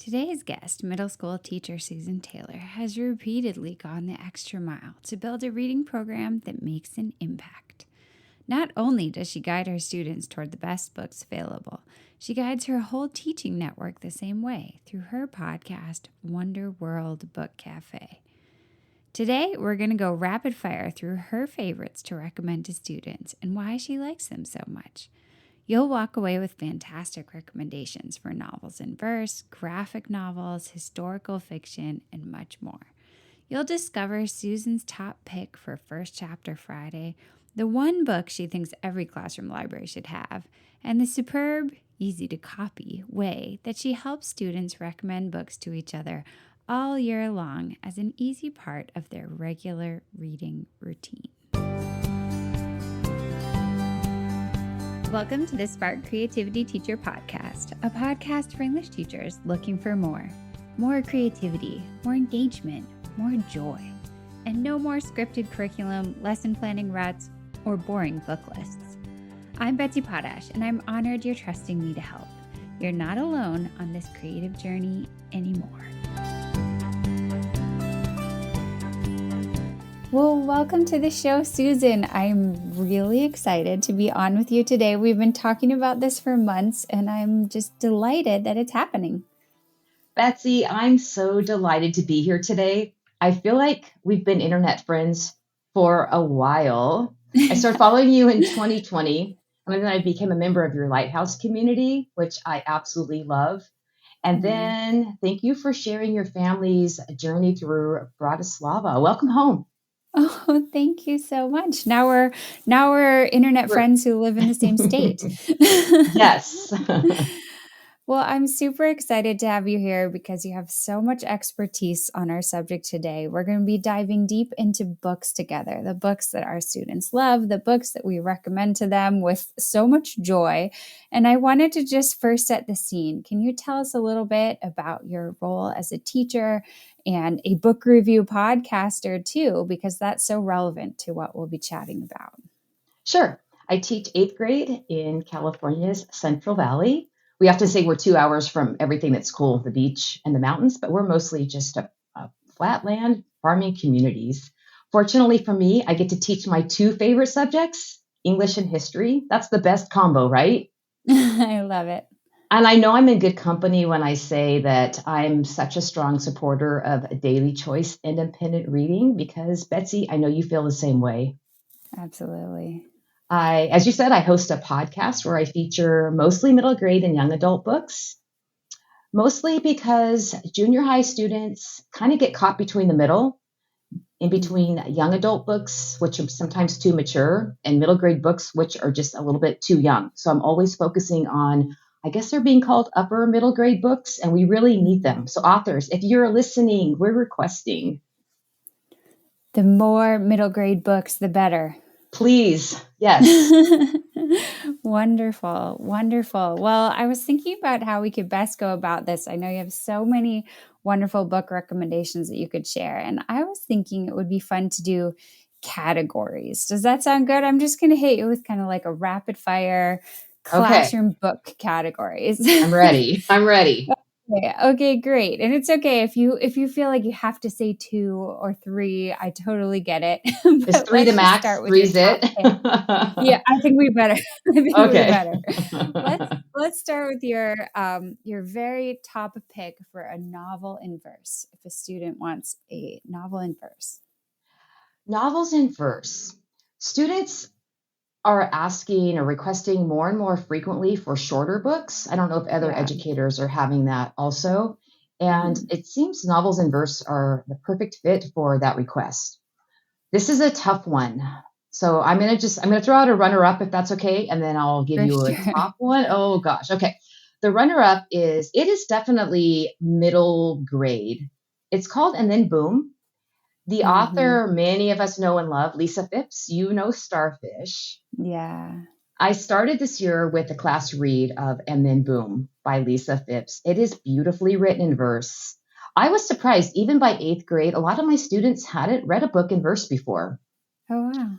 Today's guest, middle school teacher Susan Taylor, has repeatedly gone the extra mile to build a reading program that makes an impact. Not only does she guide her students toward the best books available, she guides her whole teaching network the same way through her podcast, Wonder World Book Cafe. Today, we're going to go rapid fire through her favorites to recommend to students and why she likes them so much. You'll walk away with fantastic recommendations for novels in verse, graphic novels, historical fiction, and much more. You'll discover Susan's top pick for First Chapter Friday, the one book she thinks every classroom library should have, and the superb, easy-to-copy way that she helps students recommend books to each other all year long as an easy part of their regular reading routine. Welcome to the Spark Creativity Teacher Podcast, a podcast for English teachers looking for more. More creativity, more engagement, more joy, and no more scripted curriculum, lesson planning ruts, or boring book lists. I'm Betsy Potash, and I'm honored you're trusting me to help. You're not alone on this creative journey anymore. Well, welcome to the show, Susan. I'm really excited to be on with you today. We've been talking about this for months, and I'm just delighted that it's happening. Betsy, I'm so delighted to be here today. I feel like we've been internet friends for a while. I started following you in 2020, and then I became a member of your Lighthouse community, which I absolutely love. And then thank you for sharing your family's journey through Bratislava. Welcome home. Oh, thank you so much. Now we're internet friends who live in the same state. Yes. Well, I'm super excited to have you here because you have so much expertise on our subject today. We're going to be diving deep into books together, the books that our students love, the books that we recommend to them with so much joy. And I wanted to just first set the scene. Can you tell us a little bit about your role as a teacher and a book review podcaster too, because that's so relevant to what we'll be chatting about? Sure. I teach 8th grade in California's Central Valley. We have to say we're 2 hours from everything that's cool, the beach and the mountains, but we're mostly just a flatland farming communities. Fortunately for me, I get to teach my two favorite subjects, English and history. That's the best combo, right? I love it. And I know I'm in good company when I say that I'm such a strong supporter of daily choice independent reading because, Betsy, I know you feel the same way. Absolutely. As you said, I host a podcast where I feature mostly middle grade and young adult books, mostly because junior high students kind of get caught between the middle, in between young adult books, which are sometimes too mature, and middle grade books, which are just a little bit too young. So I'm always focusing on, I guess they're being called upper middle grade books, and we really need them. So authors, if you're listening, we're requesting. The more middle grade books, the better. Please. Yes. Wonderful. Wonderful. Well, I was thinking about how we could best go about this. I know you have so many wonderful book recommendations that you could share. And I was thinking it would be fun to do categories. Does that sound good? I'm just going to hit you with kind of like a rapid fire classroom book categories. I'm ready. Okay, great. And it's okay if you feel like you have to say 2 or 3. I totally get it. Is 3 the max? 3's it? Yeah, I think we better. Okay. Let's start with your very top pick for a novel in verse. If a student wants a novel in verse. Novels in verse. Students are asking or requesting more and more frequently for shorter books. I don't know if other educators are having that also. And it seems novels in verse are the perfect fit for that request. This is a tough one. So I'm going to throw out a runner-up if that's okay. And then I'll give you a top one. Oh gosh. Okay. The runner-up it is definitely middle grade. It's called And Then Boom. The author many of us know and love, Lisa Phipps, you know Starfish. Yeah. I started this year with a class read of And Then Boom by Lisa Phipps. It is beautifully written in verse. I was surprised, even by 8th grade, a lot of my students hadn't read a book in verse before. Oh, wow.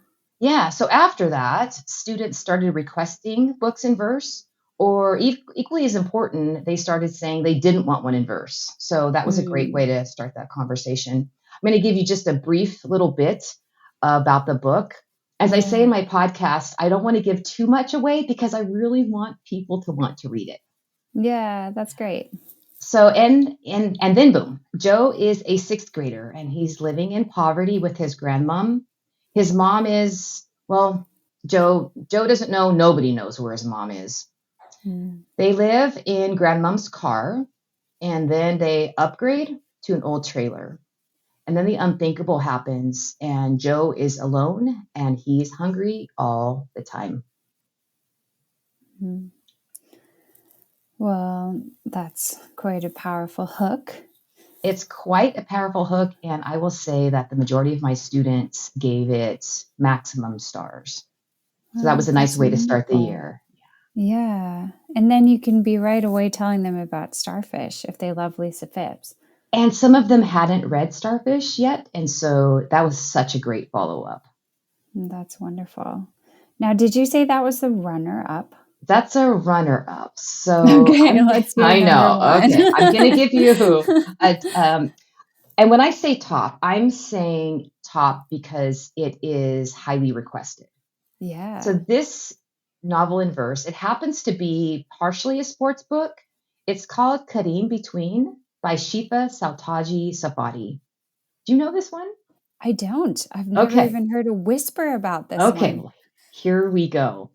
Yeah, so after that, students started requesting books in verse, Or equally as important, they started saying they didn't want one in verse. So that was a great way to start that conversation. I'm going to give you just a brief little bit about the book. As I say in my podcast, I don't want to give too much away because I really want people to want to read it. Yeah, that's great. So, and then boom, Joe is a sixth grader and he's living in poverty with his grandmom. His mom is, well, Joe doesn't know, nobody knows where his mom is. They live in grandmom's car and then they upgrade to an old trailer. And then the unthinkable happens and Joe is alone and he's hungry all the time. Well, that's quite a powerful hook. It's quite a powerful hook, and I will say that the majority of my students gave it maximum stars. So that was a nice way to start the year. Yeah. And then you can be right away telling them about Starfish if they love Lisa Phipps. And some of them hadn't read Starfish yet, and so that was such a great follow-up. That's wonderful. Now, did you say that was the runner-up? That's a runner-up. So okay, let's do I know. One. Okay, I'm going to give you and when I say top, I'm saying top because it is highly requested. Yeah. So this novel in verse, it happens to be partially a sports book. It's called Kareem Between by Shifa Saltaji Safadi. Do you know this one? I don't. I've never even heard a whisper about this one. Well, here we go.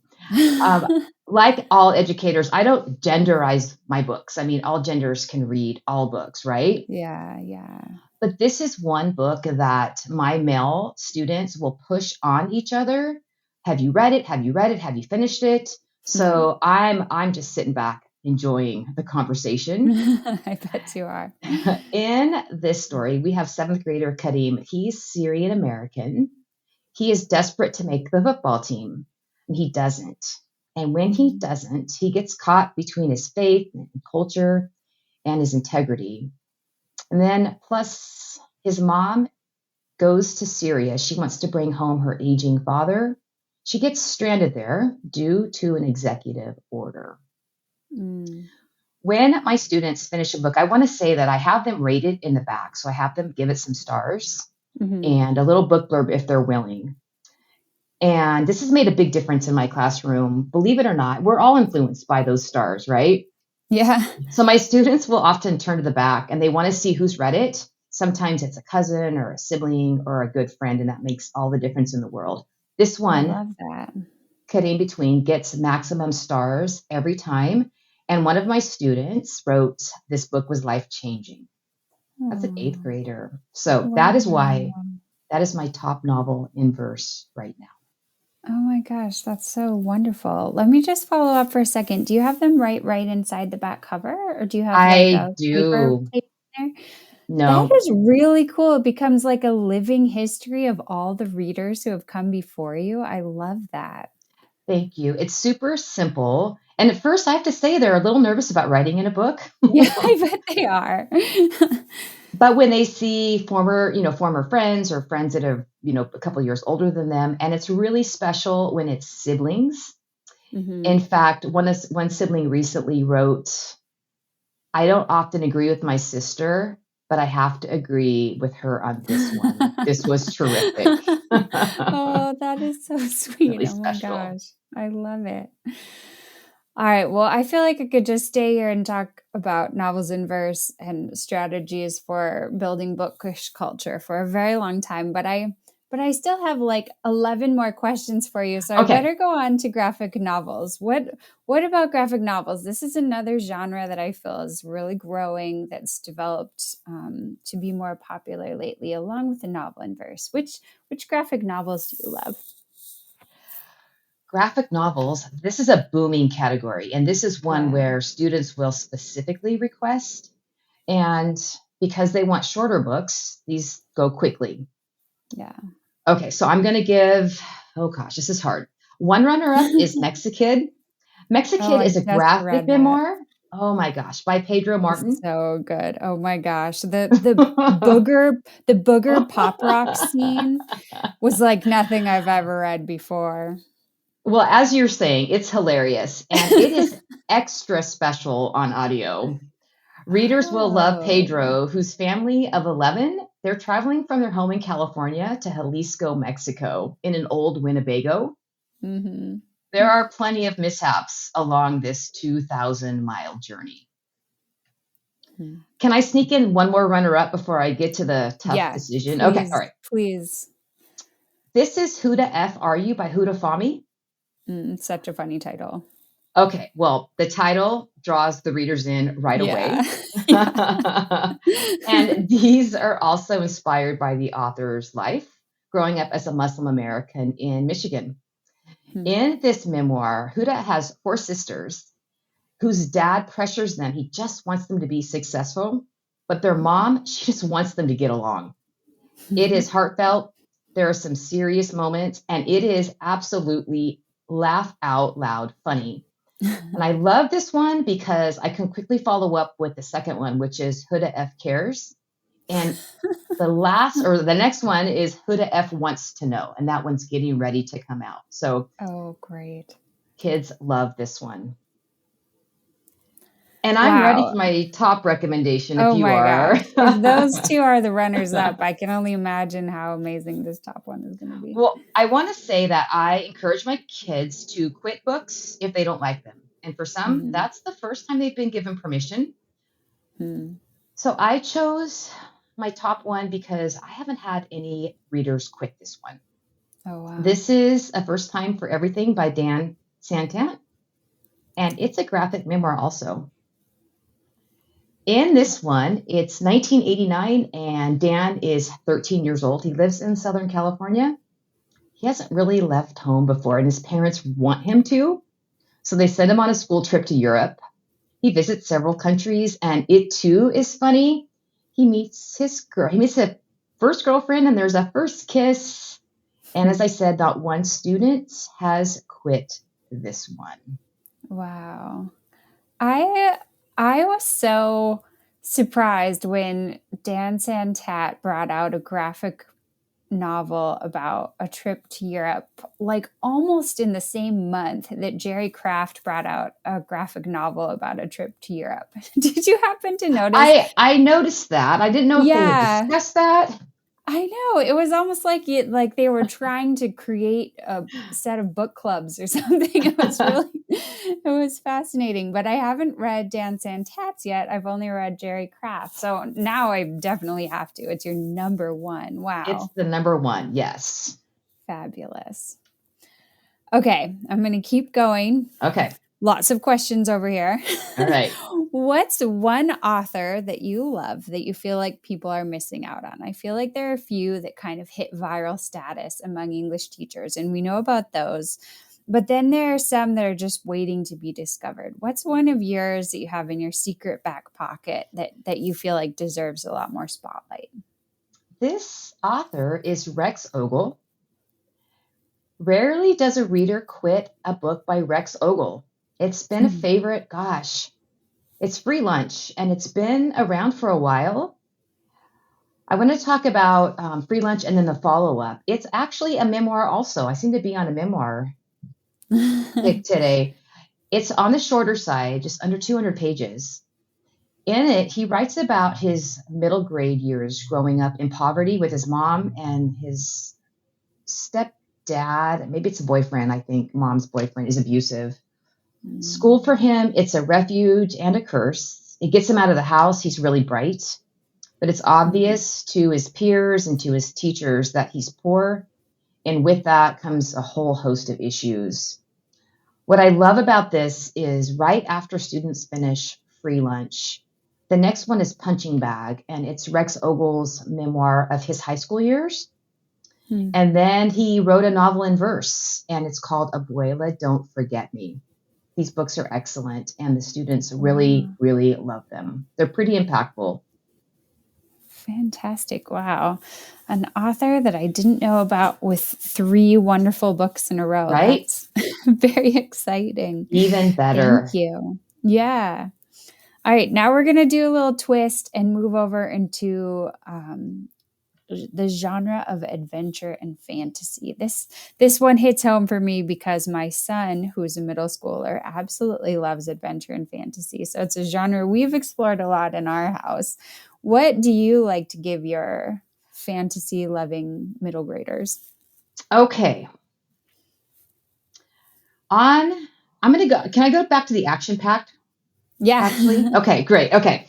Like all educators, I don't genderize my books. I mean, all genders can read all books, right? Yeah, yeah. But this is one book that my male students will push on each other. Have you read it? Have you read it? Have you finished it? So I'm just sitting back enjoying the conversation. I bet you are. In this story, we have seventh grader Kareem. He's Syrian American. He is desperate to make the football team, and he doesn't. And when he doesn't, he gets caught between his faith and culture and his integrity. And then plus his mom goes to Syria. She wants to bring home her aging father. She gets stranded there due to an executive order. When my students finish a book, I want to say that I have them rated in the back. So I have them give it some stars and a little book blurb if they're willing. And this has made a big difference in my classroom. Believe it or not, we're all influenced by those stars, right? Yeah. So my students will often turn to the back and they want to see who's read it. Sometimes it's a cousin or a sibling or a good friend, and that makes all the difference in the world. This one, I love that. Kareem Between, gets maximum stars every time. And one of my students wrote, this book was life-changing. That's an eighth grader. So that is why that is my top novel in verse right now. Oh my gosh, that's so wonderful. Let me just follow up for a second. Do you have them right inside the back cover, or do you have I do. Paper there? No. That is really cool. It becomes like a living history of all the readers who have come before you. I love that. Thank you. It's super simple. And at first, I have to say they're a little nervous about writing in a book. Yeah, I bet they are. But when they see former friends or friends that are, a couple of years older than them, and it's really special when it's siblings. In fact, one sibling recently wrote, I don't often agree with my sister, but I have to agree with her on this one. This was terrific. Oh, that is so sweet. Really oh my special. gosh. I love it. All right. Well, I feel like I could just stay here and talk about novels in verse and strategies for building bookish culture for a very long time, but I still have like 11 more questions for you. So I better go on to graphic novels. What about graphic novels? This is another genre that I feel is really growing, that's developed to be more popular lately, along with the novel in verse. Which graphic novels do you love? Graphic novels, this is a booming category, and this is one where students will specifically request, and because they want shorter books, these go quickly. Yeah. Okay, so I'm going to give, this is hard. One runner-up is Mexikid. Mexikid is a graphic memoir. Oh my gosh, by Pedro Martin. So good. Oh my gosh. The booger pop rock scene was like nothing I've ever read before. Well, as you're saying, it's hilarious and it is extra special on audio. Readers will love Oh. Pedro, whose family of 11, they're traveling from their home in California to Jalisco, Mexico, in an old Winnebago. Mm-hmm. There are plenty of mishaps along this 2,000-mile journey. Can I sneak in one more runner-up before I get to the tough Yeah, decision? Okay, all please, right. please. This is Who the F Are You by Huda Fahmy. Such a funny title. Okay, well, the title draws the readers in right Yeah. away. And these are also inspired by the author's life growing up as a Muslim American in Michigan. In this memoir, Huda has 4 sisters whose dad pressures them. He just wants them to be successful, but their mom, she just wants them to get along. It is heartfelt. There are some serious moments, and it is absolutely laugh out loud funny. And I love this one because I can quickly follow up with the second one, which is Huda F Cares. And the next one is Huda F Wants to Know. And that one's getting ready to come out. So Oh, great. kids love this one. And I'm ready Wow. for my top recommendation if Oh you my are. gosh. If those two are the runners up, I can only imagine how amazing this top one is going to be. Well, I want to say that I encourage my kids to quit books if they don't like them. And for some, that's the first time they've been given permission. So I chose my top one because I haven't had any readers quit this one. Oh, wow. This is A First Time for Everything by Dan Santant. And it's a graphic memoir also. In this one, it's 1989 and Dan is 13 years old. He lives in Southern California. He hasn't really left home before and his parents want him to. So they send him on a school trip to Europe. He visits several countries and it too is funny. He meets his first girlfriend and there's a first kiss. And as I said, not one student has quit this one. Wow. I was so surprised when Dan Santat brought out a graphic novel about a trip to Europe, like almost in the same month that Jerry Craft brought out a graphic novel about a trip to Europe. Did you happen to notice? I noticed that. I didn't know if they had discussed that. I know. It was almost like they were trying to create a set of book clubs or something. It was fascinating. But I haven't read Dan Santat's yet. I've only read Jerry Craft. So now I definitely have to. It's your number one. Wow. It's the number one. Yes. Fabulous. Okay. I'm going to keep going. Okay. Lots of questions over here. All right. What's one author that you love that you feel like people are missing out on? I feel like there are a few that kind of hit viral status among English teachers, and we know about those. But then there are some that are just waiting to be discovered. What's one of yours that you have in your secret back pocket that you feel like deserves a lot more spotlight? This author is Rex Ogle. Rarely does a reader quit a book by Rex Ogle. It's been a favorite. Gosh, it's Free Lunch, and it's been around for a while. I want to talk about Free Lunch and then the follow-up. It's actually a memoir also. I seem to be on a memoir kick today. It's on the shorter side, just under 200 pages. In it, he writes about his middle grade years growing up in poverty with his mom and his stepdad. Maybe it's a boyfriend. I think mom's boyfriend is abusive. School for him, it's a refuge and a curse. It gets him out of the house. He's really bright, but it's obvious to his peers and to his teachers that he's poor. And with that comes a whole host of issues. What I love about this is right after students finish Free Lunch, the next one is Punching Bag, and it's Rex Ogle's memoir of his high school years. And then he wrote a novel in verse, and it's called Abuela, Don't Forget Me. These books are excellent, and the students really, really love them. They're pretty impactful. Fantastic. Wow. An author that I didn't know about with 3 wonderful books in a row. Right? That's very exciting. Even better. Thank you. Yeah. All right. Now we're going to do a little twist and move over into the genre of adventure and fantasy. This one hits home for me because my son, who's a middle schooler, absolutely loves adventure and fantasy. So it's a genre we've explored a lot in our house. What do you like to give your fantasy loving middle graders? Okay. I'm going to go. Can I go back to the action packed? Yeah. Actually? Okay, great. Okay.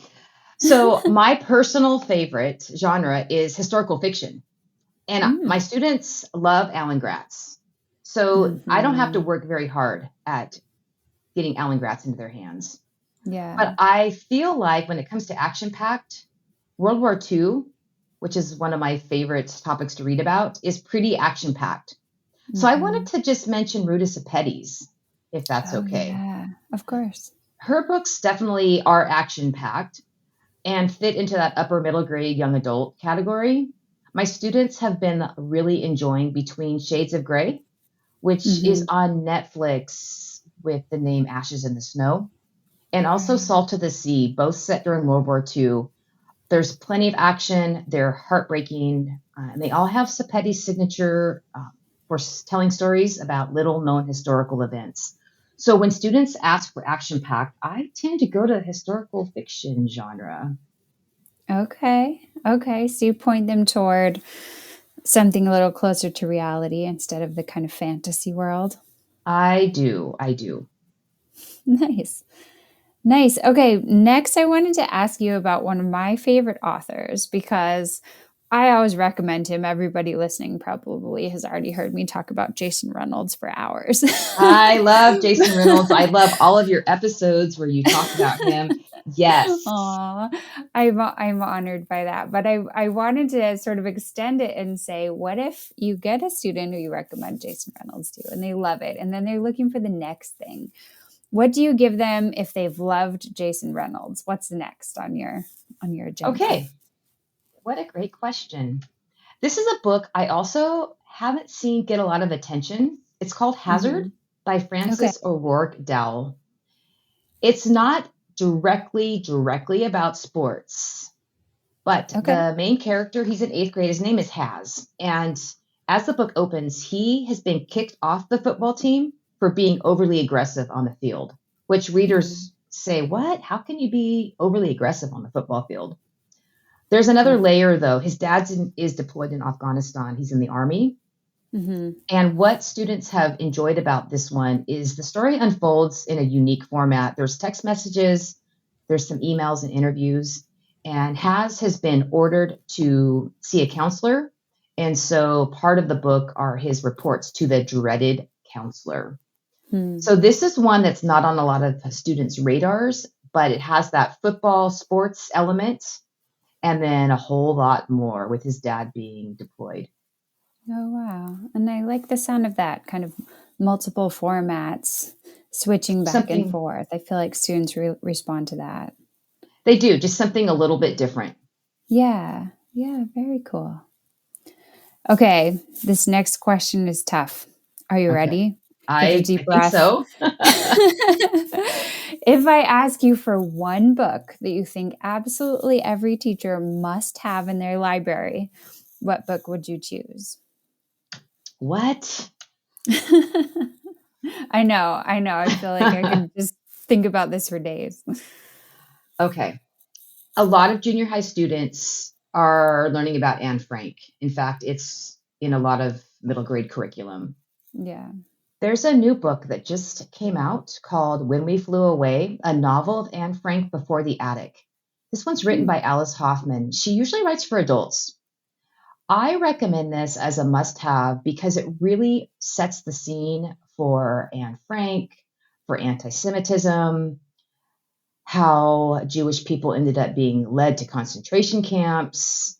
So my personal favorite genre is historical fiction. And my Mm. students love Alan Gratz. So I don't have to Hmm. work very hard at getting Alan Gratz into their hands. Yeah. But I feel like when it comes to action packed, World War II, which is one of my favorite topics to read about, is pretty action packed. So I wanted Hmm. to just mention Ruta Sepetys, if that's Oh, okay. yeah, of course. Her books definitely are action packed and fit into that upper middle grade young adult category. My students have been really enjoying Between Shades of Grey, which is Hmm. on Netflix with the name Ashes in the Snow, and also Right. Salt of the Sea, both set during World War II. There's plenty of action. They're heartbreaking. And they all have Sepetys' signature for telling stories about little known historical events. So when students ask for action packed, I tend to go to the historical fiction genre. Okay. Okay. So you point them toward something a little closer to reality instead of the kind of fantasy world. I do. I do. Nice. Nice. Okay. Next, I wanted to ask you about one of my favorite authors because I always recommend him. Everybody listening probably has already heard me talk about Jason Reynolds for hours. I love Jason Reynolds. I love all of your episodes where you talk about him. Yes. Aw, I'm honored by that. But I wanted to sort of extend it and say, what if you get a student who you recommend Jason Reynolds to and they love it and then they're looking for the next thing? What do you give them if they've loved Jason Reynolds? What's next on your agenda? Okay. What a great question. This is a book I also haven't seen get a lot of attention. It's called Hazard Hmm. by Okay. Frances O'Rourke Dowell. It's not directly about sports, but Okay. the main character, he's in eighth grade. His name is Haz. And as the book opens, he has been kicked off the football team for being overly aggressive on the field, which Hmm. readers say, what? How can you be overly aggressive on the football field? There's another Hmm. layer, though. His dad is deployed in Afghanistan. He's in the army. Hmm. And what students have enjoyed about this one is the story unfolds in a unique format. There's text messages, there's some emails and interviews, and has been ordered to see a counselor. And so part of the book are his reports to the dreaded counselor. Hmm. So this is one that's not on a lot of students' radars, but it has that football sports element and then a whole lot more with his dad being deployed. Oh, wow. And I like the sound of that kind of multiple formats switching back and Something forth. I feel like students respond to that. they do, just something a little bit different. Yeah. Yeah. Very cool. Okay. This next question is tough. Are you Okay. ready? Take a I deep think breath. so. If I ask you for one book that you think absolutely every teacher must have in their library, what book would you choose? What? I know. I know. I feel like I could just think about this for days. Okay. A lot of junior high students are learning about Anne Frank. In fact, it's in a lot of middle grade curriculum. Yeah. There's a new book that just came out called When We Flew Away, a novel of Anne Frank before the attic. This one's written Hmm. by Alice Hoffman. She usually writes for adults. I recommend this as a must have because it really sets the scene for Anne Frank, for anti Semitism, how Jewish people ended up being led to concentration camps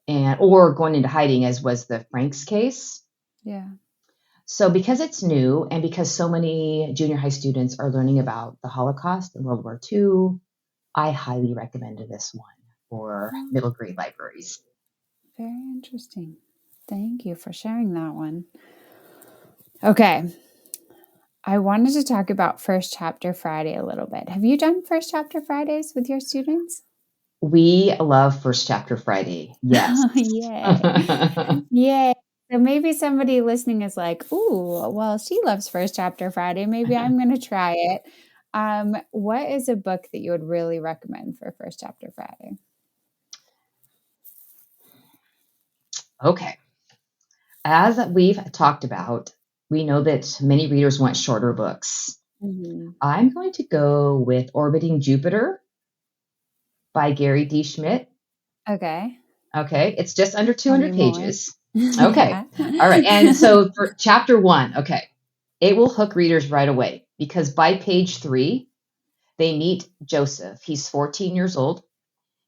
and or going into hiding, as was the Franks case. Yeah. So because it's new and because so many junior high students are learning about the Holocaust and World War II, I highly recommend this one for Oh, middle grade libraries. very interesting. Thank you for sharing that one. Okay. I wanted to talk about First Chapter Friday a little bit. Have you done First Chapter Fridays with your students? We love First Chapter Friday. Yes. Yay. Yay. So maybe somebody listening is like, "Ooh, well, she loves First Chapter Friday. Maybe I'm gonna try it." What is a book that you would really recommend for First Chapter Friday? Okay. As we've talked about, we know that many readers want shorter books. Mhm. I'm going to go with Orbiting Jupiter by Gary D. Schmidt. Okay. Okay. It's just under Tell me 200 more. pages. Okay. Yeah. All right. And so for chapter 1, okay, it will hook readers right away because by page 3, they meet Joseph. He's 14 years old.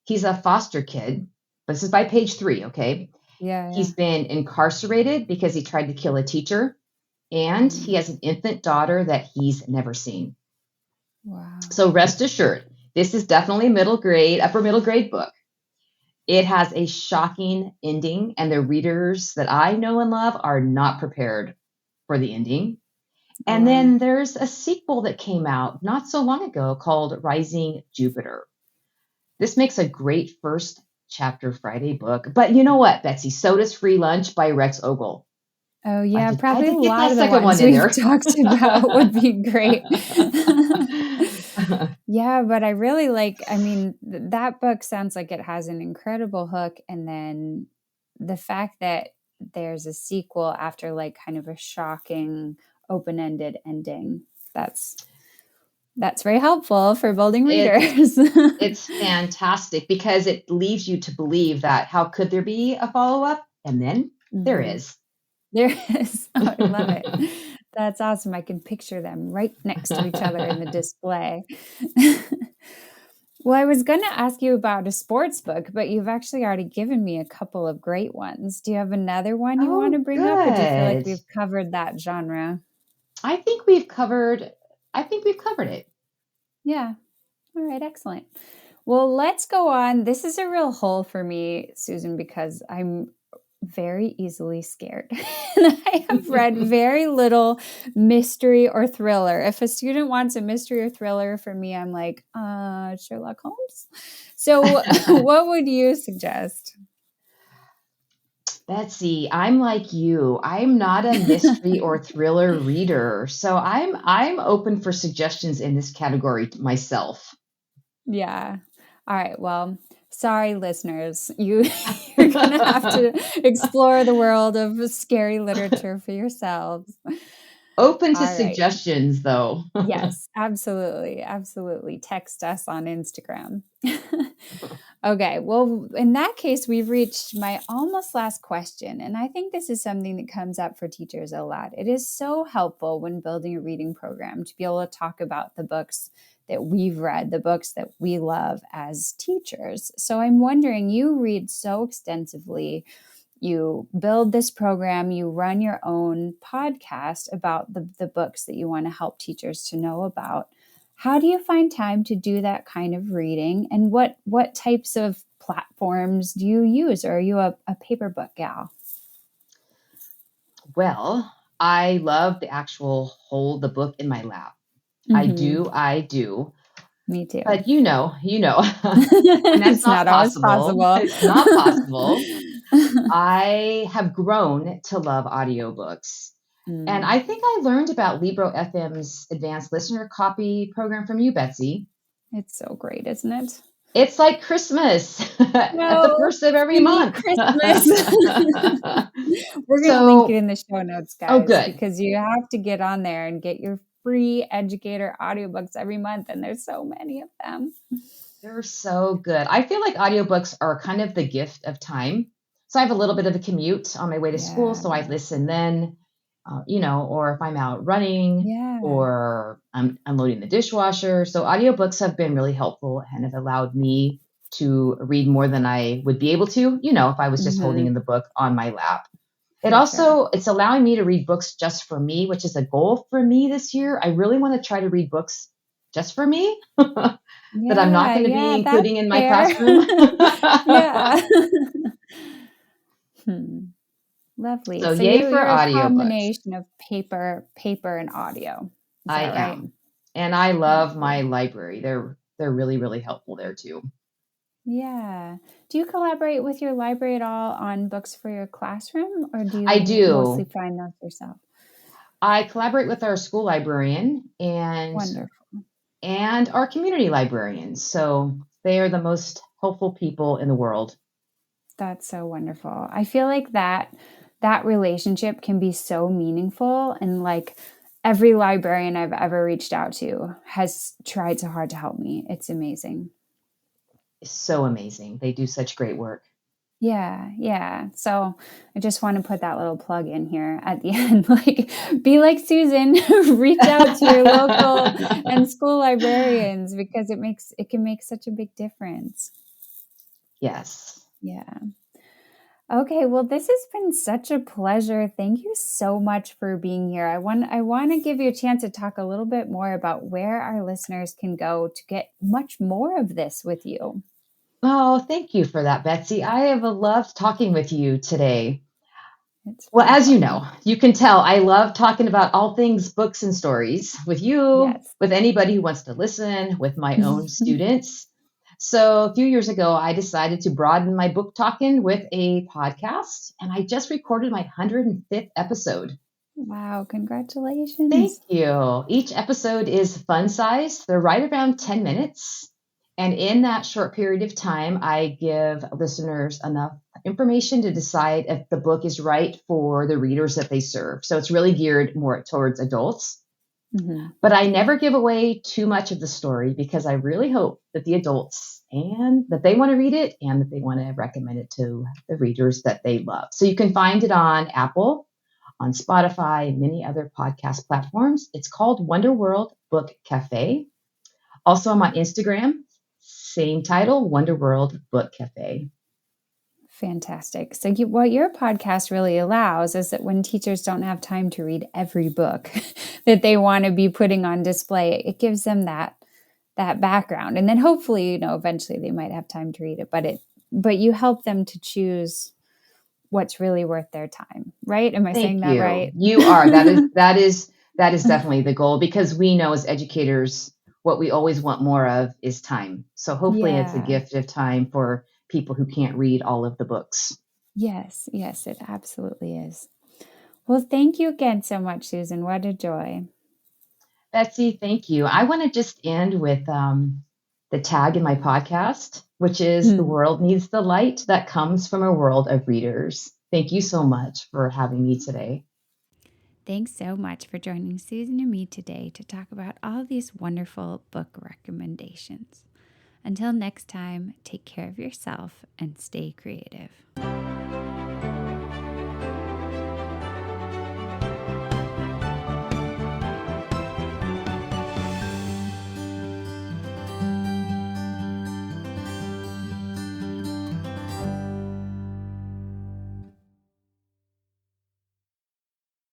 He's a foster kid. This is by page 3, okay? Yeah, yeah. He's been incarcerated because he tried to kill a teacher, and he Mm. has an infant daughter that he's never seen. Wow. So rest assured, this is definitely upper middle grade book. It has a shocking ending, and the readers that I know and love are not prepared for the ending. Oh, And wow. then there's a sequel that came out not so long ago called Rising Jupiter. This makes a great First Chapter Friday book. But you know what, Betsy? So does Free Lunch by Rex Ogle. Oh, I yeah, had to, I had probably a to get lot that of the second one ones in we've there. talked about would be great. Yeah, but I really I mean, that book sounds like it has an incredible hook, and then the fact that there's a sequel after kind of a shocking open-ended ending. That's that's very helpful for building it's readers. it's fantastic because it leaves you to believe that how could there be a follow-up? And then there Mhm. is. There is. Oh, I love it. That's awesome. I can picture them right next to each other in the display. Well, I was going to ask you about a sports book, but you've actually already given me a couple of great ones. Do you have another one you want to Oh, bring up, or do you feel like good. we've covered that genre? I think we've covered it. Yeah. All right. Excellent. Well, let's go on. This is a real hole for me, Susan, because I'm very easily scared. And I have read very little mystery or thriller. If a student wants a mystery or thriller for me, I'm like, Sherlock Holmes. So, what would you suggest? Betsy, I'm like you. I'm not a mystery or thriller reader, so I'm open for suggestions in this category myself. Yeah. All right. Well, sorry, listeners. You're gonna have to explore the world of scary literature for yourselves. Open to All right. suggestions, though. Yes, absolutely. Absolutely. Text us on Instagram. Okay. Well, in that case, we've reached my almost last question. And I think this is something that comes up for teachers a lot. It is so helpful when building a reading program to be able to talk about the books that we've read, the books that we love as teachers. So I'm wondering, you read so extensively, you build this program, you run your own podcast about the books that you want to help teachers to know about. How do you find time to do that kind of reading? And what types of platforms do you use? Or are you a paper book gal? Well, I love the actual hold the book in my lap. Hmm. I do. Me too. But when that's It's not not always possible, possible. it's not possible. I have grown to love audiobooks. And Mm, I think I learned about Libro FM's advanced listener copy program from you, Betsy. it's so great, isn't it? It's like Christmas at the No, first of every we need month. Christmas. We're going to link it So, in the show notes, oh, guys, good. because you have to get on there and get your free educator audiobooks every month. And there's so many of them. They're so good. I feel like audiobooks are kind of the gift of time. So I have a little bit of a commute on my way to school, Yeah. so I listen then, or if I'm out running Yeah. or I'm unloading the dishwasher. So audiobooks have been really helpful and have allowed me to read more than I would be able to, if I was just holding Hmm. in the book on my lap. For sure. It's allowing me to read books just for me, which is a goal for me this year. I really want to try to read books just for me that I'm not Yeah. going to be Yeah. That's including in my fair. classroom. Yeah. Hmm. Lovely. So So yay for you're a audiobooks. combination of paper and audio. Is I that right? am. And I love my Lovely. library. They're really, really helpful there too. Yeah. Do you collaborate with your library at all on books for your classroom, or do I you mostly do. find those yourself? I collaborate with our school librarian Wonderful. and our community librarians. So they are the most helpful people in the world. That's so wonderful. I feel like that relationship can be so meaningful, and like every librarian I've ever reached out to has tried so hard to help me. It's amazing. It's so amazing. They do such great work. Yeah, yeah. So I just want to put that little plug in here at the end. Like, be like Susan, reach out to your local and school librarians, because it can make such a big difference. Yes. Yeah. Okay, well, this has been such a pleasure. Thank you so much for being here. I want to give you a chance to talk a little bit more about where our listeners can go to get much more of this with you. Oh, thank you for that, Betsy. I have loved talking with you today. It's Well, been as you fun. know, you can tell I love talking about all things books and stories with you, Yes. with anybody who wants to listen, with my own students. So a few years ago, I decided to broaden my book talking with a podcast, and I just recorded my 105th episode. Wow, Thank congratulations. you. Each episode is fun size. They're right around 10 minutes. And in that short period of time, I give listeners enough information to decide if the book is right for the readers that they serve. So it's really geared more towards adults. Hmm. But I never give away too much of the story because I really hope that the adults and that they want to read it and that they want to recommend it to the readers that they love. So you can find it on Apple, on Spotify, and many other podcast platforms. It's called Wonder World Book Cafe. Also, I'm on Instagram, same title, Wonder World Book Cafe. Fantastic. So, what your podcast really allows is that when teachers don't have time to read every book that they want to be putting on display, it gives them that background, and then hopefully, eventually they might have time to read it. But you help them to choose what's really worth their time, right? Am I saying Thank that you. right? You are. That is definitely the goal because we know as educators what we always want more of is time. So hopefully it's a Yeah. gift of time for people who can't read all of the books. Yes. Yes. It absolutely is. Well, thank you again so much, Susan. What a joy. Betsy, thank you. I want to just end with the tag in my podcast, which is the Hmm. world needs the light that comes from a world of readers. Thank you so much for having me today. Thanks so much for joining Susan and me today to talk about all these wonderful book recommendations. Until next time, take care of yourself and stay creative.